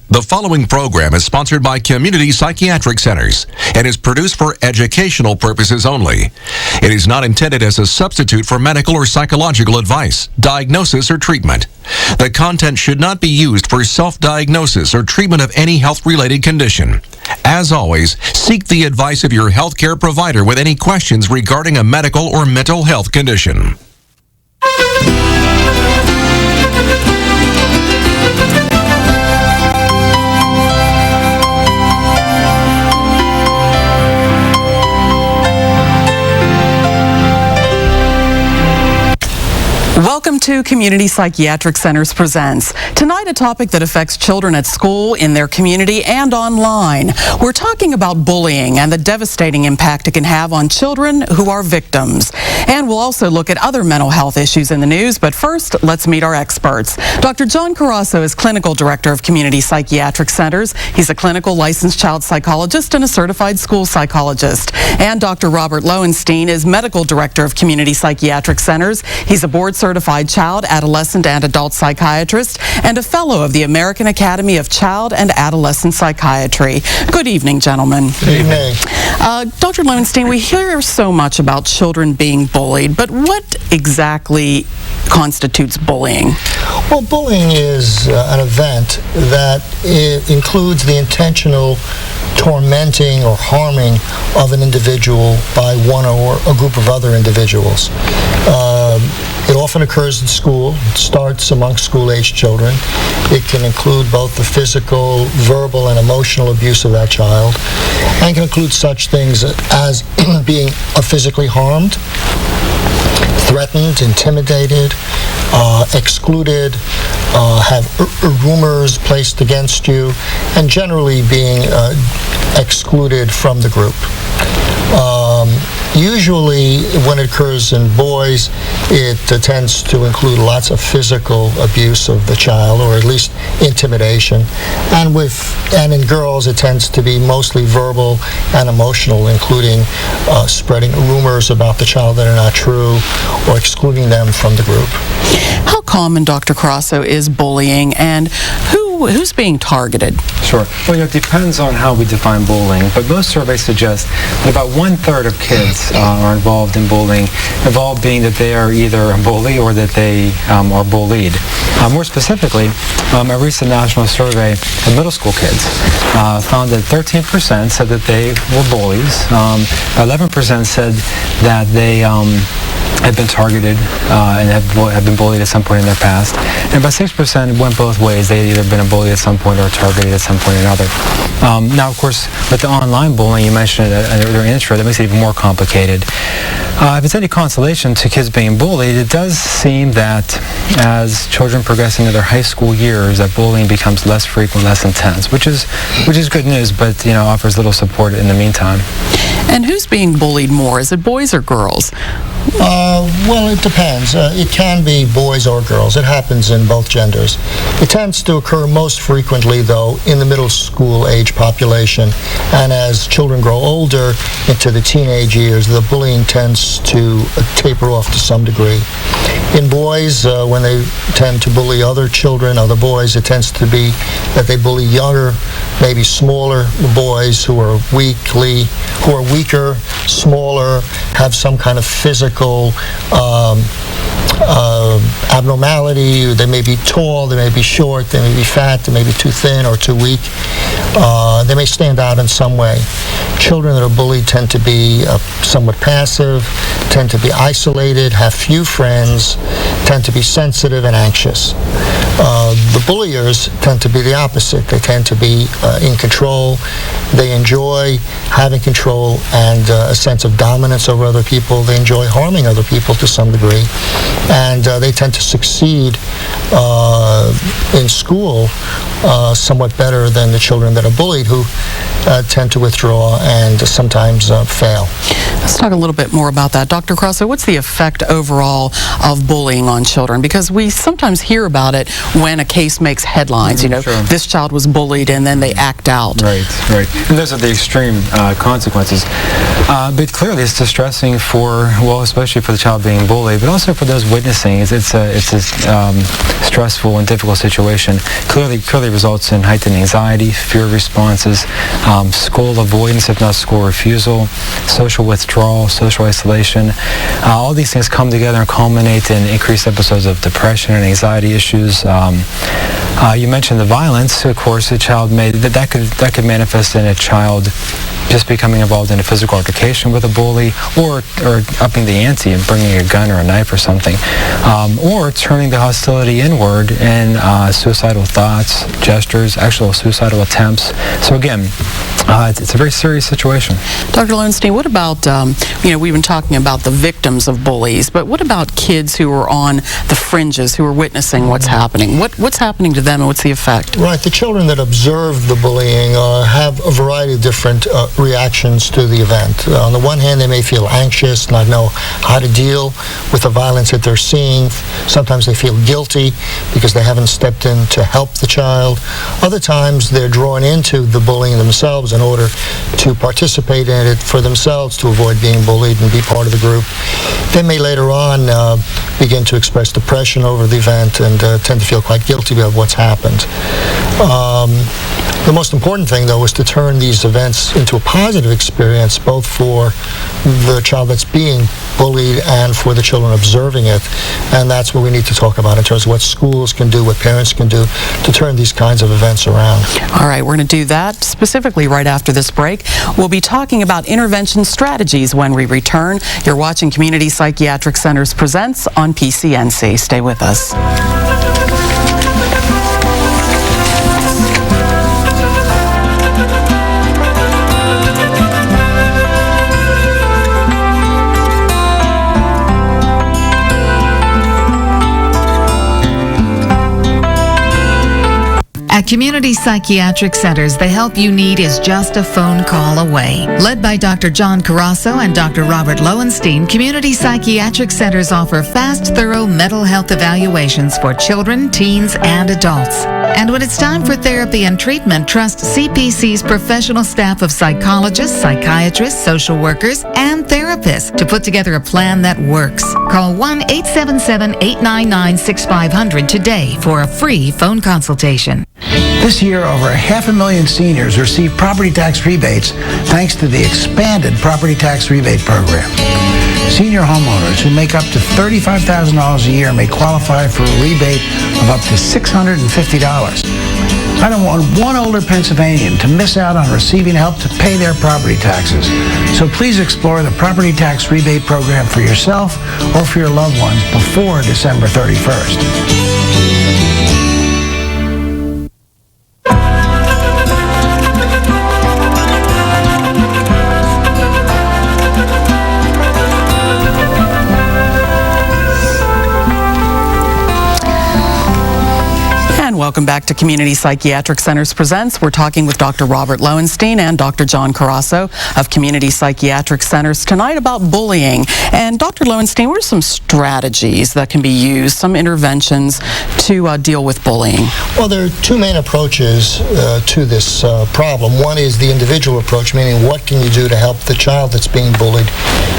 The following program is sponsored by Community Psychiatric Centers and is produced for educational purposes only. It is not intended as a substitute for medical or psychological advice, diagnosis, or treatment. The content should not be used for self-diagnosis or treatment of any health-related condition. As always, seek the advice of your healthcare provider with any questions regarding a medical or mental health condition. Welcome to Community Psychiatric Centers Presents. Tonight, a topic that affects children at school, in their community, and online. We're talking about bullying and the devastating impact it can have on children who are victims. And we'll also look at other mental health issues in the news, but first, let's meet our experts. Dr. John Carasso is Clinical Director of Community Psychiatric Centers. He's a clinical licensed child psychologist and a certified school psychologist. And Dr. Robert Lowenstein is Medical Director of Community Psychiatric Centers. He's a board-certified child, adolescent, and adult psychiatrist and a fellow of the American Academy of Child and Adolescent Psychiatry. Good evening, gentlemen. Good evening. Dr. Lowenstein, we hear so much about children being bullied, but what exactly constitutes bullying? Well, bullying is an event that includes the intentional tormenting or harming of an individual by one or a group of other individuals. It often occurs in school. It starts among school-age children. It can include both the physical, verbal, and emotional abuse of that child, and can include such things as being physically harmed, threatened, intimidated, excluded, have rumors placed against you, and generally being excluded from the group. Usually, when it occurs in boys, it tends to include lots of physical abuse of the child, or at least intimidation. And in girls, it tends to be mostly verbal and emotional, including spreading rumors about the child that are not true, or excluding them from the group. How common, Dr. Carasso, is bullying, and who's being targeted? Sure. Well, it depends on how we define bullying, but most surveys suggest that about 1/3 of kids are involved in bullying, involved being that they are either a bully or that they are bullied. More specifically, a recent national survey of middle school kids found that 13% said that they were bullies, 11% said that they had been targeted and have been bullied at some point in their past. And about 6% went both ways. They had either been a bully at some point or targeted at some point or another. Now, of course, with the online bullying, you mentioned during intro, that makes it even more complicated. If it's any consolation to kids being bullied, it does seem that as children progress into their high school years, that bullying becomes less frequent, less intense, which is good news, but offers little support in the meantime. And who's being bullied more? Is it boys or girls? Well, it depends. It can be boys or girls. It happens in both genders. It tends to occur most frequently, though, in the middle school age population. And as children grow older into the teenage years, the bullying tends to taper off to some degree. In boys, when they tend to bully other children, other boys, it tends to be that they bully younger, maybe smaller boys who are weaker, smaller, have some kind of physical abnormality. They may be tall, they may be short, they may be fat, they may be too thin or too weak. They may stand out in some way. Children that are bullied tend to be somewhat passive, tend to be isolated, have few friends, tend to be sensitive and anxious. The bulliers tend to be the opposite. They tend to be in control. They enjoy having control and a sense of dominance over other people. They enjoy harming other people to some degree. And they tend to succeed in school somewhat better than the children that are bullied, who tend to withdraw and sometimes fail. Let's talk a little bit more about that. Dr. Crosso, what's the effect overall of bullying on children? Because we sometimes hear about it when a case makes headlines. You know, Sure. this child was bullied and then they act out. Right. And those are the extreme consequences. But clearly it's distressing for, well, especially for the child being bullied, but also for those witnessing. It's a stressful and difficult situation. Clearly results in heightened anxiety, fear responses, school avoidance, if not school refusal, social withdrawal, social isolation. All these things come together and culminate in increased episodes of depression and anxiety issues. You mentioned the violence. Of course, a child that could manifest in a child just becoming involved in a physical altercation with a bully, or upping the ante and bringing a gun or a knife or something, or turning the hostility inward in suicidal thoughts, gestures, actual suicidal attempts. So again, it's a very serious situation. Dr. Lowenstein, what about, we've been talking about the victims of bullies, but what about kids who are on the fringes, who are witnessing what's happening? What's happening to them and what's the effect? Right. The children that observe the bullying have a variety of different reactions to the event. On the one hand, they may feel anxious, not know how to deal with the violence that they're seeing. Sometimes they feel guilty because they haven't stepped in to help the child. Other times, they're drawn into the bullying themselves in order to participate in it for themselves, to avoid being bullied and be part of the group. They may later on begin to express depression over the event and tend to feel quite guilty about what's happened. The most important thing, though, is to turn these events into a positive experience, both for the child that's being bullied and for the children observing it. And that's what we need to talk about in terms of what schools can do, what parents can do to turn these kinds of events around. All right, we're going to do that specifically right after this break. We'll be talking about intervention strategies when we return. You're watching Community Psychiatric Centers Presents on PCNC. Stay with us. At Community Psychiatric Centers, the help you need is just a phone call away. Led by Dr. John Carasso and Dr. Robert Lowenstein, Community Psychiatric Centers offer fast, thorough mental health evaluations for children, teens, and adults. And when it's time for therapy and treatment, trust CPC's professional staff of psychologists, psychiatrists, social workers, and therapists to put together a plan that works. Call 1-877-899-6500 today for a free phone consultation. This year, over 500,000 seniors receive property tax rebates thanks to the expanded property tax rebate program. Senior homeowners who make up to $35,000 a year may qualify for a rebate of up to $650. I don't want one older Pennsylvanian to miss out on receiving help to pay their property taxes. So please explore the property tax rebate program for yourself or for your loved ones before December 31st. Welcome back to Community Psychiatric Centers Presents. We're talking with Dr. Robert Lowenstein and Dr. John Carasso of Community Psychiatric Centers tonight about bullying. And Dr. Lowenstein, what are some strategies that can be used, some interventions to deal with bullying? Well, there are two main approaches to this problem. One is the individual approach, meaning what can you do to help the child that's being bullied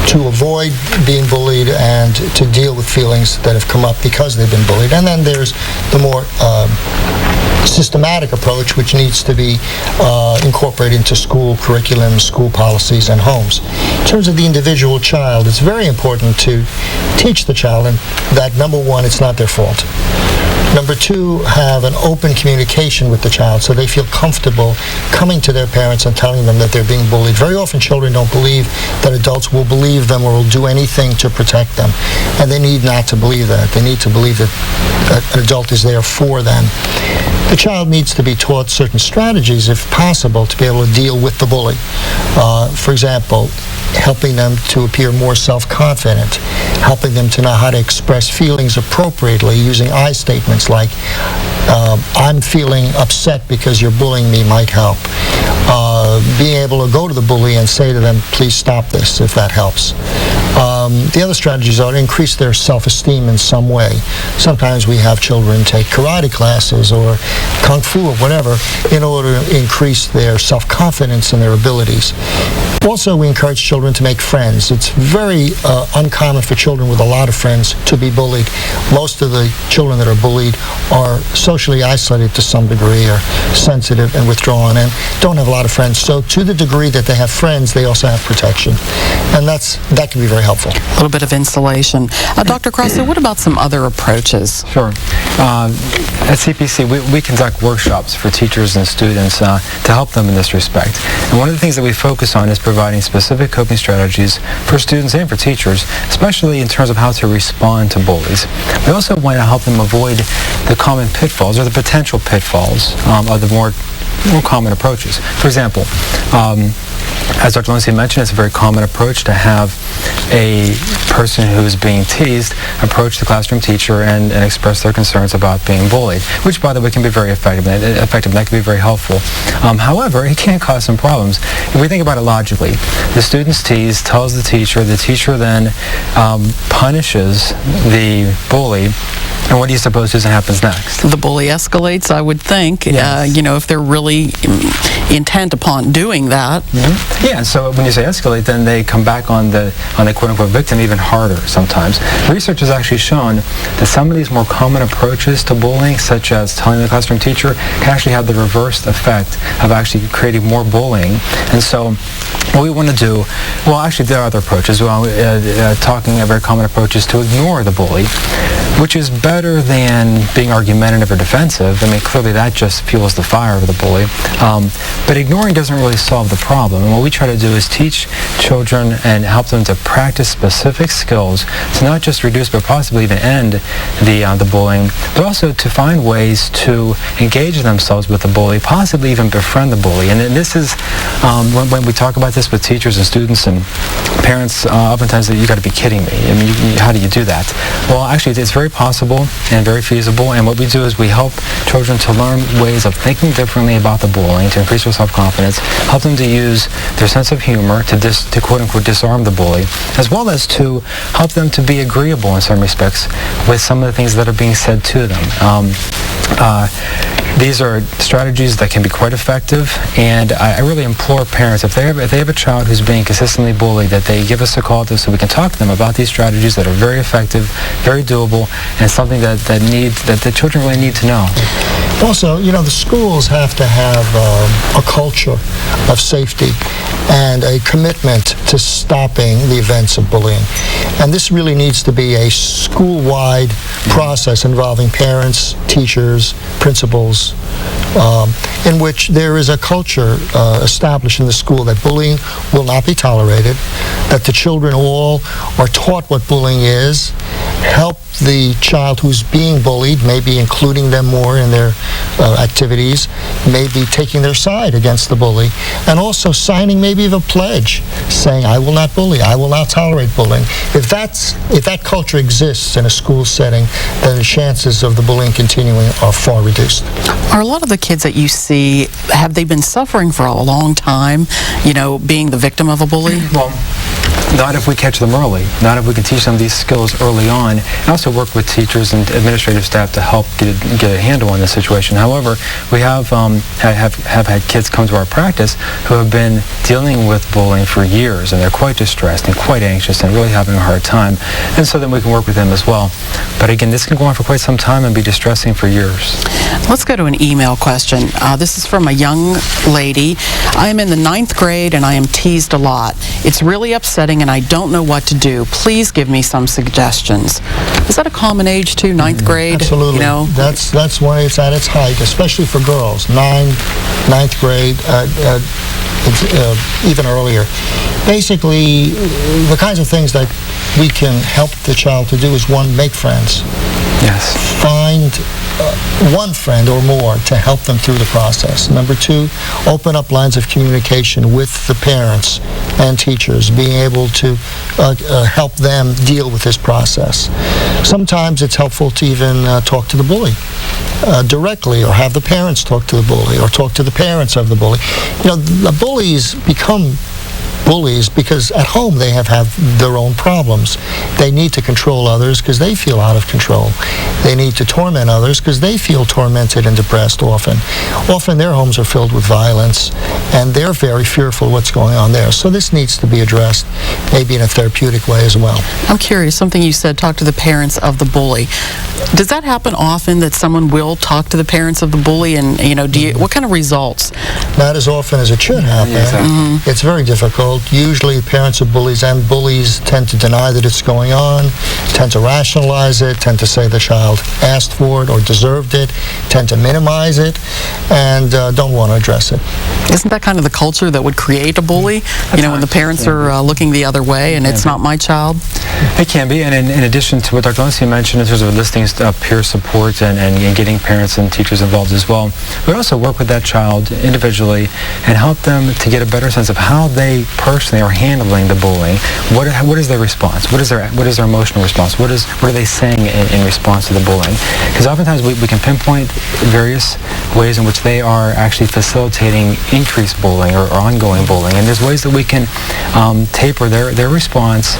to avoid being bullied and to deal with feelings that have come up because they've been bullied. And then there's the more systematic approach, which needs to be incorporated into school curriculum, school policies, and homes. In terms of the individual child, it's very important to teach the child that, number one, it's not their fault. Number two, have an open communication with the child so they feel comfortable coming to their parents and telling them that they're being bullied. Very often children don't believe that adults will believe them or will do anything to protect them. And they need not to believe that. They need to believe that an adult is there for them. The child needs to be taught certain strategies, if possible, to be able to deal with the bully. For example, helping them to appear more self-confident, helping them to know how to express feelings appropriately using I statements like, I'm feeling upset because you're bullying me might help. being able to go to the bully and say to them, please stop this, if that helps. The other strategies are to increase their self-esteem in some way. Sometimes we have children take karate classes or kung fu or whatever in order to increase their self-confidence and their abilities. Also, we encourage children to make friends. It's very uncommon for children with a lot of friends to be bullied. Most of the children that are bullied are socially isolated to some degree, or sensitive and withdrawn, and don't have a lot of friends. So to the degree that they have friends, they also have protection. And that can be very helpful. A little bit of insulation. Dr. Crosso, what about some other approaches? Sure. At CPC, we conduct workshops for teachers and students to help them in this respect. And one of the things that we focus on is providing specific coping strategies for students and for teachers, especially in terms of how to respond to bullies. We also want to help them avoid the common pitfalls or the potential pitfalls of the more common approaches. For example, as Dr. Lowenstein mentioned, it's a very common approach to have a person who is being teased approach the classroom teacher and express their concerns about being bullied, which, by the way, can be very effective, and that can be very helpful. However, it can cause some problems. If we think about it logically, the student's teased, tells the teacher then punishes the bully, and what do you suppose happens next? The bully escalates, I would think, Yes. if they're really intent upon doing that. Mm-hmm. Yeah, so when you say escalate, then they come back on the quote-unquote victim even harder sometimes. Research has actually shown that some of these more common approaches to bullying, such as telling the classroom teacher, can actually have the reversed effect of actually creating more bullying. And so what we want to do, well, actually there are other approaches. Talking about very common approaches to ignore the bully, which is better than being argumentative or defensive. I mean, clearly that just fuels the fire of the bully. But ignoring doesn't really solve the problem. And what we try to do is teach children and help them to practice specific skills to not just reduce but possibly even end the bullying, but also to find ways to engage themselves with the bully, possibly even befriend the bully. And this is, when we talk about this with teachers and students and parents, oftentimes you got to be kidding me. I mean, how do you do that? Well, actually, it's very possible and very feasible. And what we do is we help children to learn ways of thinking differently about the bullying, to increase their self-confidence, help them to use their sense of humor to quote-unquote disarm the bully, as well as to help them to be agreeable in some respects with some of the things that are being said to them. These are strategies that can be quite effective, and I really implore parents, if they have a child who's being consistently bullied, that they give us a call so we can talk to them about these strategies that are very effective, very doable, and something that the children really need to know. Also, the schools have to have a culture of safety and a commitment to stopping the events of bullying. And this really needs to be a school-wide process involving parents, teachers, principals, in which there is a culture established in the school that bullying will not be tolerated, that the children all are taught what bullying is, help the child who's being bullied, maybe including them more in their activities, maybe taking their side against the bully, and also signing maybe a pledge saying, I will not bully, I will not tolerate bullying. If that culture exists in a school setting, then the chances of the bullying continuing are far reduced. Are a lot of the kids that you see, have they been suffering for a long time, being the victim of a bully? Well, not if we catch them early, not if we can teach them these skills early on, and also work with teachers and administrative staff to help get a handle on the situation. However, we have had kids come to our practice who have been dealing with bullying for years, and they're quite distressed and quite anxious and really having a hard time, and so then we can work with them as well. But again, this can go on for quite some time and be distressing for years. Let's go to an email question. This is from a young lady. I am in the 9th grade and I am teased a lot. It's really upsetting and I don't know what to do. Please give me some suggestions. Is that a common age too, 9th grade? Absolutely. That's when it's at its height, especially for girls. 9th grade, even earlier. Basically, the kinds of things that we can help the child to do is, one, make friends. Yes. Find one friend or more to help them through the process. Number two, open up lines of communication with the parents and teachers, being able to help them deal with this process. Sometimes it's helpful to even talk to the bully directly, or have the parents talk to the bully, or talk to the parents of the bully. You know, the bullies become bullies because at home they have their own problems. They need to control others because they feel out of control. They need to torment others because they feel tormented and depressed often. Often their homes are filled with violence, and they're very fearful of what's going on there. So this needs to be addressed, maybe in a therapeutic way as well. I'm curious, something you said, talk to the parents of the bully. Does that happen often, that someone will talk to the parents of the bully, and what kind of results? Not as often as it should happen. Yeah, exactly. It's very difficult. Usually parents of bullies and bullies tend to deny that it's going on, tend to rationalize it, tend to say the child asked for it or deserved it, tend to minimize it, and don't want to address it. Isn't that kind of the culture that would create a bully? When the parents are looking the other way and it's not my child? It can be, and in addition to what Dr. Lowenstein mentioned in terms of listing peer support and getting parents and teachers involved as well, we also work with that child individually and help them to get a better sense of how they personally are handling the bullying. What is their response? What is their emotional response? What are they saying in response to the bullying? Because oftentimes we can pinpoint various ways in which they are actually facilitating increased bullying or ongoing bullying, and there's ways that we can taper their response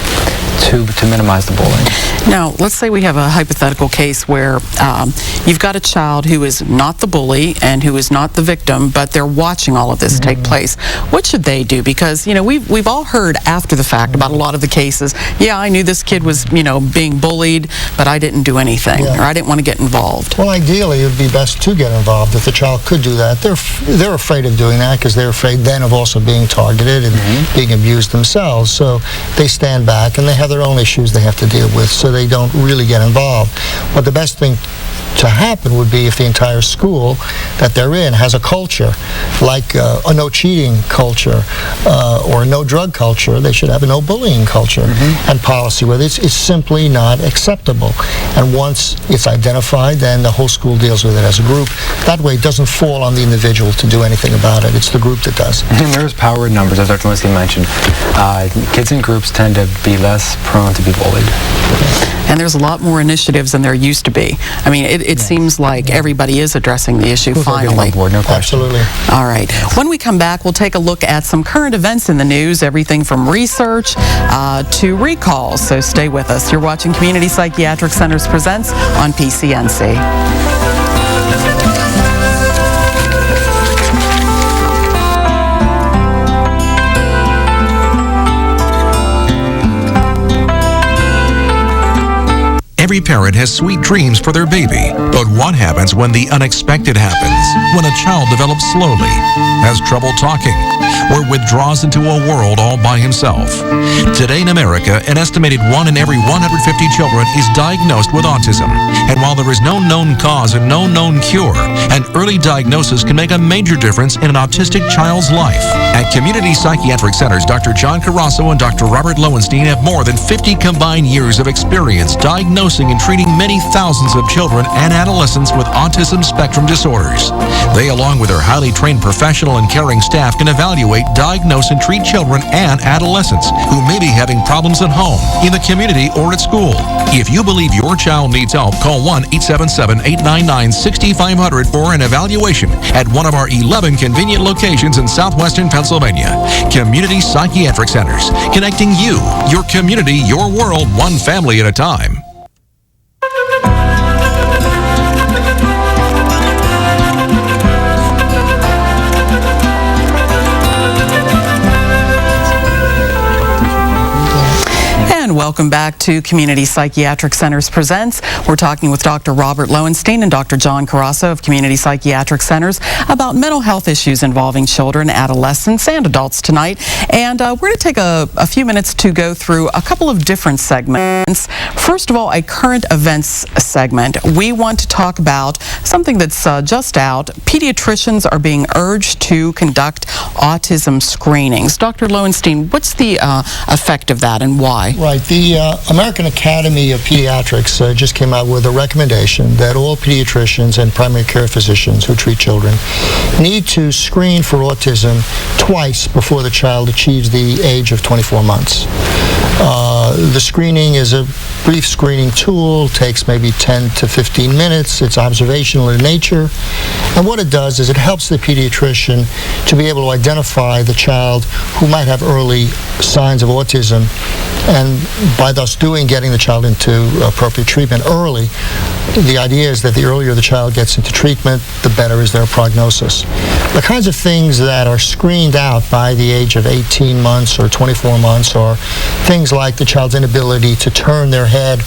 to minimize the bullying. Now, let's say we have a hypothetical case where you've got a child who is not the bully and who is not the victim, but they're watching all of this take place. What should they do? Because, we've all heard after the fact about a lot of the cases. Yeah, I knew this kid was, being bullied, but I didn't do anything, or I didn't want to get involved. Well, ideally, it would be best to get involved if the child could do that. They're afraid of doing that because they're afraid then of also being targeted and being abused themselves. So they stand back and they have their own issues they have to deal with, so they don't really get involved. But the best thing to happen would be if the entire school that they're in has a culture, like a no cheating culture or a no drug culture. They should have a no bullying culture and policy where it's simply not acceptable. And once it's identified, then the whole school deals with it as a group. That way it doesn't fall on the individual to do anything about it. It's the group that does. And there's power in numbers, as Dr. Lowenstein mentioned. Kids in groups tend to be less prone to be bullied. And there's a lot more initiatives than there used to be. I mean, it seems like everybody is addressing the issue finally. Board, no question. Absolutely. All right. When we come back, we'll take a look at some current events in the news, everything from research to recalls. So stay with us. You're watching Community Psychiatric Centers Presents on PCNC. Every parent has sweet dreams for their baby. But what happens when the unexpected happens? When a child develops slowly, has trouble talking, or withdraws into a world all by himself? Today in America, an estimated 1 in every 150 children is diagnosed with autism. And while there is no known cause and no known cure, an early diagnosis can make a major difference in an autistic child's life. At Community Psychiatric Centers, Dr. John Carasso and Dr. Robert Lowenstein have more than 50 combined years of experience diagnosing and treating many thousands of children and adolescents with autism spectrum disorders. They, along with their highly trained professional and caring staff, can evaluate, diagnose, and treat children and adolescents who may be having problems at home, in the community, or at school. If you believe your child needs help, call 1-877-899-6500 for an evaluation at one of our 11 convenient locations in southwestern Pennsylvania. Community Psychiatric Centers, connecting you, your community, your world, one family at a time. Welcome back to Community Psychiatric Centers Presents. We're talking with Dr. Robert Lowenstein and Dr. John Carasso of Community Psychiatric Centers about mental health issues involving children, adolescents, and adults tonight. And we're going to take a few minutes to go through a couple of different segments. First of all, a current events segment. We want to talk about something that's just out. Pediatricians are being urged to conduct autism screenings. Dr. Lowenstein, what's the effect of that and why? Right. The The American Academy of Pediatrics just came out with a recommendation that all pediatricians and primary care physicians who treat children need to screen for autism twice before the child achieves the age of 24 months. The screening is a brief screening tool, takes maybe 10 to 15 minutes. It's observational in nature. And what it does is it helps the pediatrician to be able to identify the child who might have early signs of autism, and by thus getting the child into appropriate treatment early. The idea is that the earlier the child gets into treatment, the better is their prognosis. The kinds of things that are screened out by the age of 18 months or 24 months are things like the child's inability to turn their head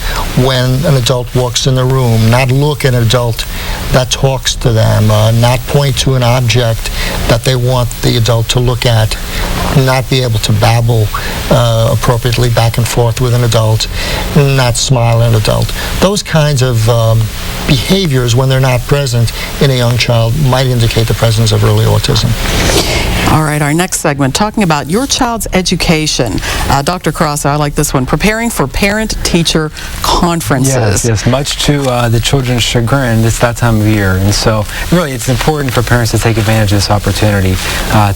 when an adult walks in the room, not look at an adult that talks to them, not point to an object that they want the adult to look at, not be able to babble appropriately back and forth with an adult, not smile at an adult. Those kinds of behaviors, when they're not present in a young child, might indicate the presence of early autism. All right, our next segment, talking about your child's education. Dr. Cross, I like this one, preparing for parent-teacher conferences. Yes, much to the children's chagrin, it's that time of year. And so really it's important for parents to take advantage of this opportunity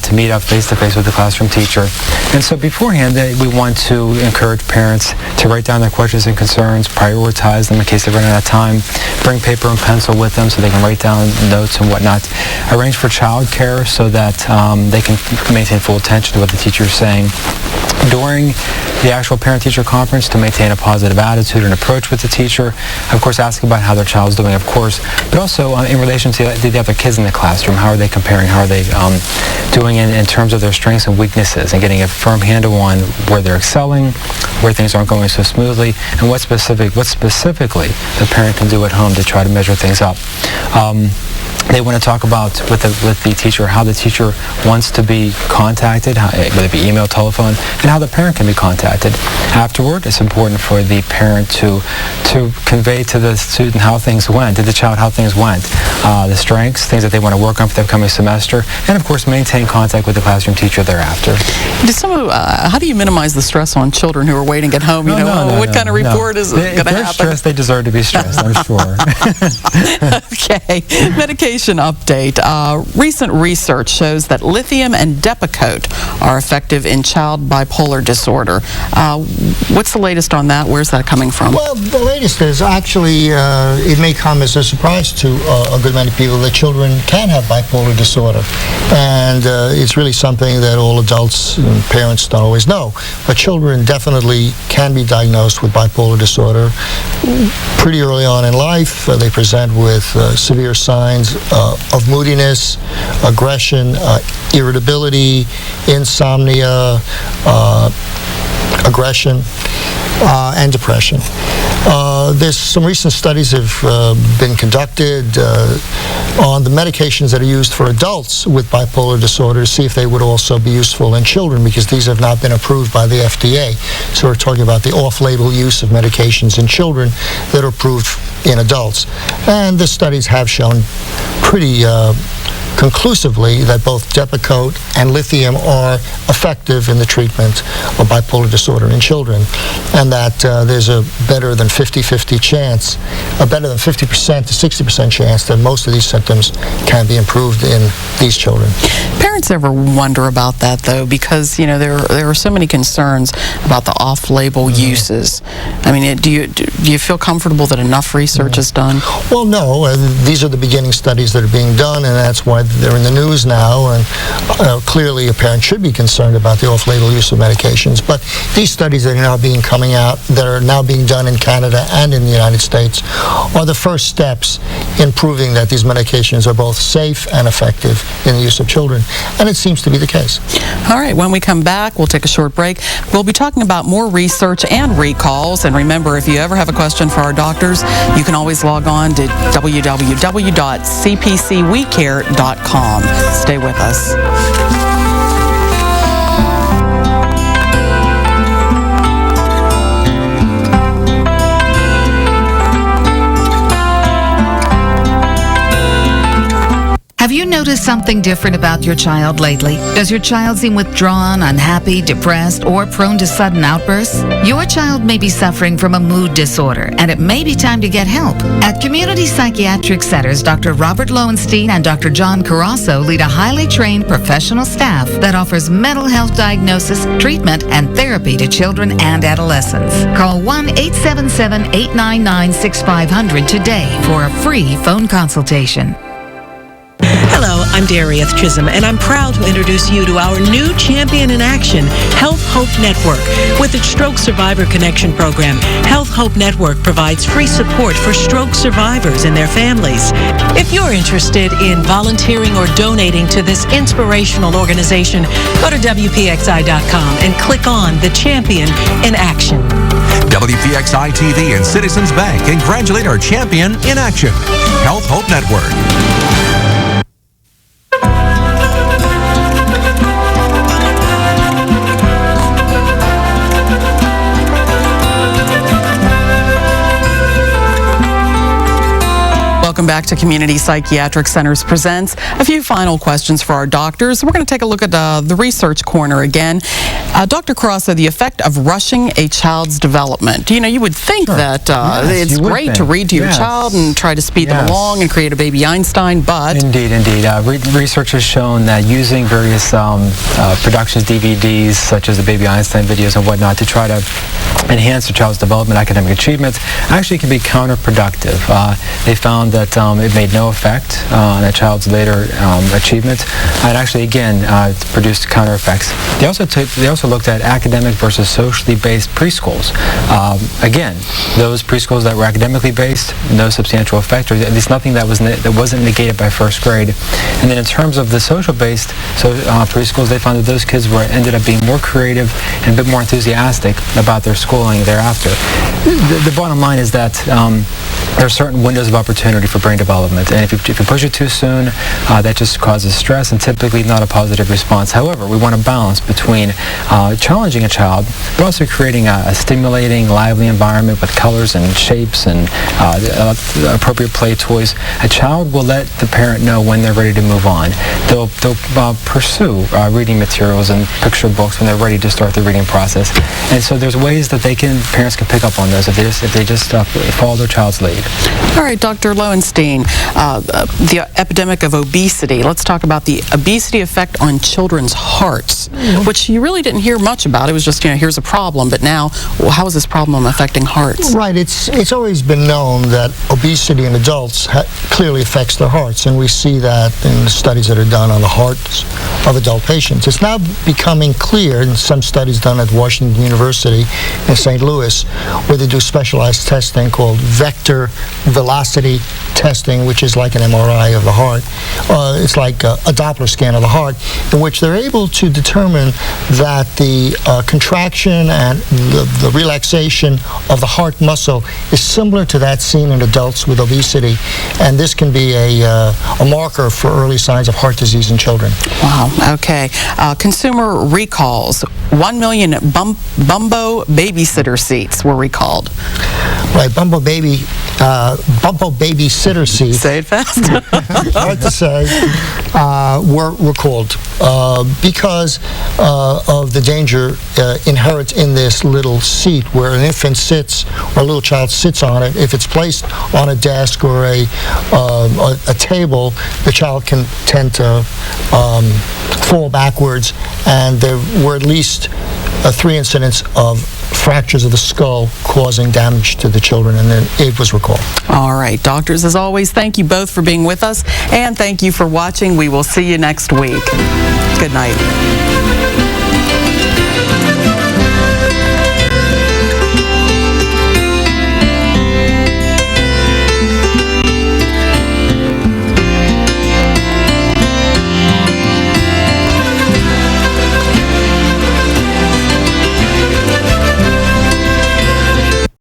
to meet up face-to-face with the classroom teacher. And so beforehand, we want to encourage parents to write down their questions and concerns, prioritize them in case they're running out of time, bring paper and pencil with them so they can write down notes and whatnot, arrange for child care so that they can maintain full attention to what the teacher is saying. During the actual parent-teacher conference, to maintain a positive attitude and approach with the teacher. Of course, ask about how their child's doing, of course, but also in relation to the other kids in the classroom. How are they comparing? How are they doing in terms of their strengths and weaknesses, and getting a firm handle on where they're excelling, where things aren't going so smoothly, and what specifically the parent can do at home to try to measure things up. They want to talk about with the teacher how the teacher wants to be contacted, whether it be email, telephone, and how the parent can be contacted. Afterward, it's important for the parent to convey to the student how things went, to the child how things went, the strengths, things that they want to work on for the upcoming semester, and of course maintain contact with the classroom teacher thereafter. How do you minimize the stress on children who are waiting at home? What kind of report is going to happen? If they're stressed, they deserve to be stressed, I'm sure. Okay. Medication update. Recent research shows that lithium and Depakote are effective in child bipolar disorder. What's the latest on that? Where's that coming from? Well, the latest is actually, it may come as a surprise to a good many people that children can have bipolar disorder. And it's really something that all adults and parents don't always know. But children definitely can be diagnosed with bipolar disorder pretty early on in life. They present with severe signs of moodiness, aggression, irritability, insomnia, aggression, and depression. There's some recent studies have been conducted on the medications that are used for adults with bipolar disorder to see if they would also be useful in children, because these have not been approved by the FDA. So we're talking about the off-label use of medications in children that are approved in adults. And the studies have shown pretty conclusively that both Depakote and lithium are effective in the treatment of bipolar disorder in children, and that there's a better than 50-50 chance, a better than 50% to 60% chance that most of these symptoms can be improved in these children. Parents ever wonder about that, though, because there are so many concerns about the off-label uses. I mean, do you feel comfortable that enough research is done? Well, no. These are the beginning studies that are being done, and that's why they're in the news now, and clearly a parent should be concerned about the off-label use of medications. But these studies that are now being done in Canada and in the United States are the first steps in proving that these medications are both safe and effective in the use of children, and it seems to be the case. All right, when we come back, we'll take a short break. We'll be talking about more research and recalls, and remember, if you ever have a question for our doctors, you can always log on to www.cpcwecare.com. Stay with us. Have you noticed noticed something different about your child lately? Does your child seem withdrawn, unhappy, depressed, or prone to sudden outbursts? Your child may be suffering from a mood disorder, and it may be time to get help. At Community Psychiatric Centers, Dr. Robert Lowenstein and Dr. John Carasso lead a highly trained professional staff that offers mental health diagnosis, treatment, and therapy to children and adolescents. Call 1-877-899-6500 today for a free phone consultation. Hello, I'm Darieth Chisholm, and I'm proud to introduce you to our new champion in action, Health Hope Network. With its Stroke Survivor Connection program, Health Hope Network provides free support for stroke survivors and their families. If you're interested in volunteering or donating to this inspirational organization, go to WPXI.com and click on the Champion in Action. WPXI TV and Citizens Bank congratulate our champion in action, Health Hope Network. Welcome back to Community Psychiatric Centers Presents. A few final questions for our doctors. We're going to take a look at the research corner again. Dr. Carasso, the effect of rushing a child's development. You know, you would think that it's great to read to your child and try to speed them along and create a baby Einstein, but... Indeed. Research has shown that using various productions, DVDs, such as the Baby Einstein videos and whatnot, to try to enhance the child's development, academic achievements, actually can be counterproductive. They found that it made no effect on a child's later achievement, and actually, again, produced counter effects. They also looked at academic versus socially based preschools. Again, those preschools that were academically based, no substantial effect, or at least nothing that wasn't negated by first grade. And then in terms of the social-based preschools, they found that those kids ended up being more creative and a bit more enthusiastic about their schooling thereafter. The bottom line is that there are certain windows of opportunity for brain development, and if you push it too soon, that just causes stress and typically not a positive response. However, we want to balance between challenging a child, but also creating a stimulating, lively environment with colors and shapes and appropriate play toys. A child will let the parent know when they're ready to move on. They'll pursue reading materials and picture books when they're ready to start the reading process. And so there's ways that parents can pick up on those if they just follow their child's lead. All right, Dr. Lowenstein, the epidemic of obesity. Let's talk about the obesity effect on children's hearts, which you really didn't hear much about. It was just, here's a problem, but now, how is this problem affecting hearts? Right, it's always been known that obesity in adults clearly affects their hearts, and we see that in the studies that are done on the hearts of adult patients. It's now becoming clear in some studies done at Washington University in St. Louis, where they do specialized testing called vector velocity testing, which is like an MRI of the heart. It's like a Doppler scan of the heart, in which they're able to determine that the contraction and the relaxation of the heart muscle is similar to that seen in adults with obesity, and this can be a marker for early signs of heart disease in children. Wow, okay. Consumer recalls. 1 million Bumbo babysitter seats were recalled. Right, Bumbo babysitter seats. Say it fast. Hard to say. Were recalled because of the danger inherent in this little seat where an infant sits or a little child sits on it. If it's placed on a desk or a table, the child can tend to fall backwards, and there were at least 3 incidents of fractures of the skull causing damage to the children, and then it was recalled. All right, doctors, as always, thank you both for being with us, and thank you for watching. We will see you next week. Good night.